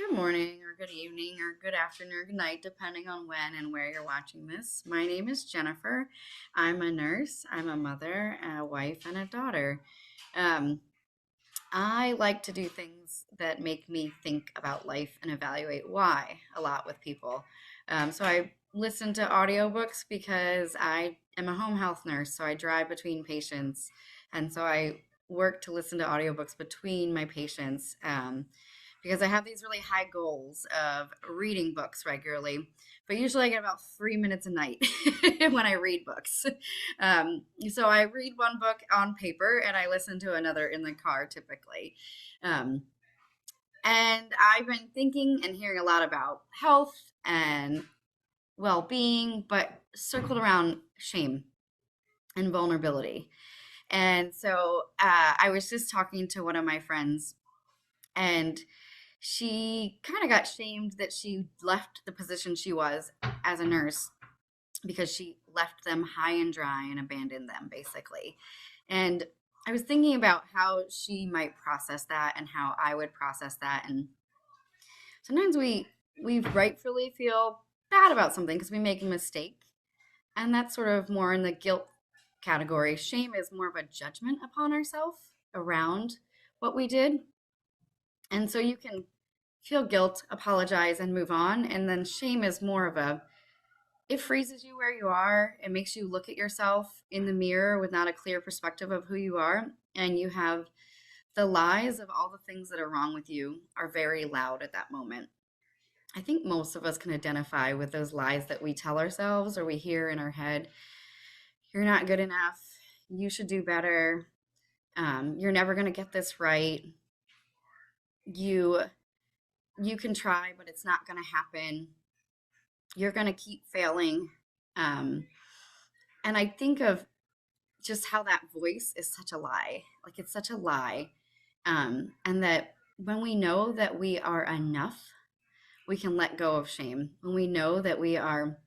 Good morning, or good evening, or good afternoon, or good night, depending on when and where you're watching this. My name is Jennifer. I'm a nurse, I'm a mother, a wife, and a daughter. Um, I like to do things that make me think about life and evaluate why a lot with people. So I listen to audiobooks because I am a home health nurse, so I drive between patients. And so I work to listen to audiobooks between my patients because I have these really high goals of reading books regularly. But usually I get about 3 minutes a night when I read books. So I read one book on paper and I listen to another in the car typically. Um, and I've been thinking and hearing a lot about health and well being, but circled around shame and vulnerability. And so I was just talking to one of my friends, and she kind of got shamed that she left the position she was as a nurse because she left them high and dry and abandoned them basically. And I was thinking about how she might process that and how I would process that. And sometimes we rightfully feel bad about something because we make a mistake. And that's sort of more in the guilt category. Shame is more of a judgment upon ourselves around what we did. And so you can feel guilt, apologize, and move on. And then shame is more of a, it freezes you where you are. It makes you look at yourself in the mirror with not a clear perspective of who you are. And you have the lies of all the things that are wrong with you are very loud at that moment. I think most of us can identify with those lies that we tell ourselves or we hear in our head. You're not good enough. You should do better. You're never going to get this right. You you can try, but it's not going to happen. You're going to keep failing. Um, and I think of just how that voice is such a lie. Like it's such a lie. And that when we know that we are enough, we can let go of shame. When we know that we are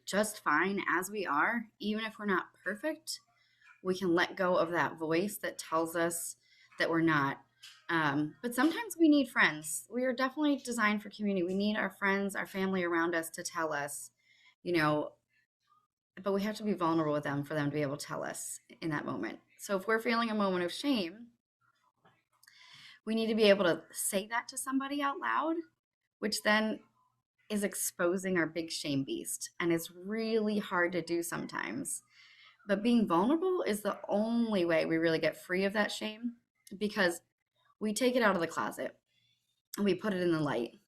just fine as we are, even if we're not perfect, we can let go of that voice that tells us that we're not. But sometimes we need friends. We are definitely designed for community. We need our friends, our family around us to tell us, you know, but we have to be vulnerable with them for them to be able to tell us in that moment. So if we're feeling a moment of shame, we need to be able to say that to somebody out loud, which then is exposing our big shame beast. And it's really hard to do sometimes. But being vulnerable is the only way we really get free of that shame because we take it out of the closet and we put it in the light.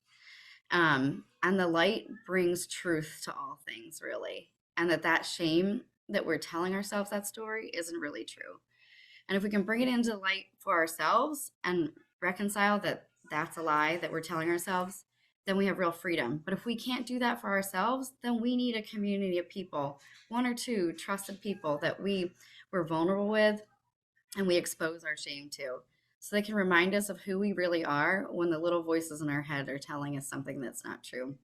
And the light brings truth to all things, really. And that shame that we're telling ourselves that story isn't really true. And if we can bring it into the light for ourselves and reconcile that that's a lie that we're telling ourselves, then we have real freedom. But if we can't do that for ourselves, then we need a community of people, one or two trusted people that we're vulnerable with and we expose our shame to. So they can remind us of who we really are when the little voices in our head are telling us something that's not true.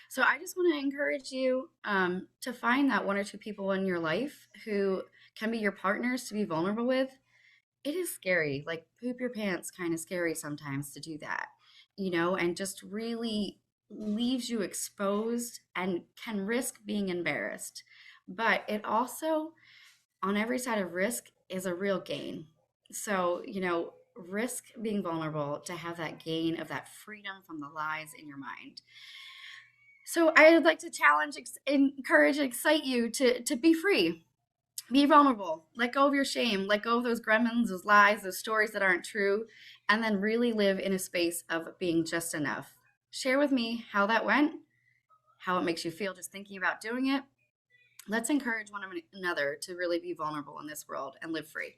So I just want to encourage you to find that one or two people in your life who can be your partners to be vulnerable with. It is scary, like poop your pants kind of scary sometimes to do that, and just really leaves you exposed and can risk being embarrassed. But it also, on every side of risk, is a real gain. So, risk being vulnerable to have that gain of that freedom from the lies in your mind. So I'd like to challenge, encourage, excite you to be free, be vulnerable, let go of your shame, let go of those gremlins, those lies, those stories that aren't true, and then really live in a space of being just enough. Share with me how that went, how it makes you feel just thinking about doing it. Let's encourage one another to really be vulnerable in this world and live free.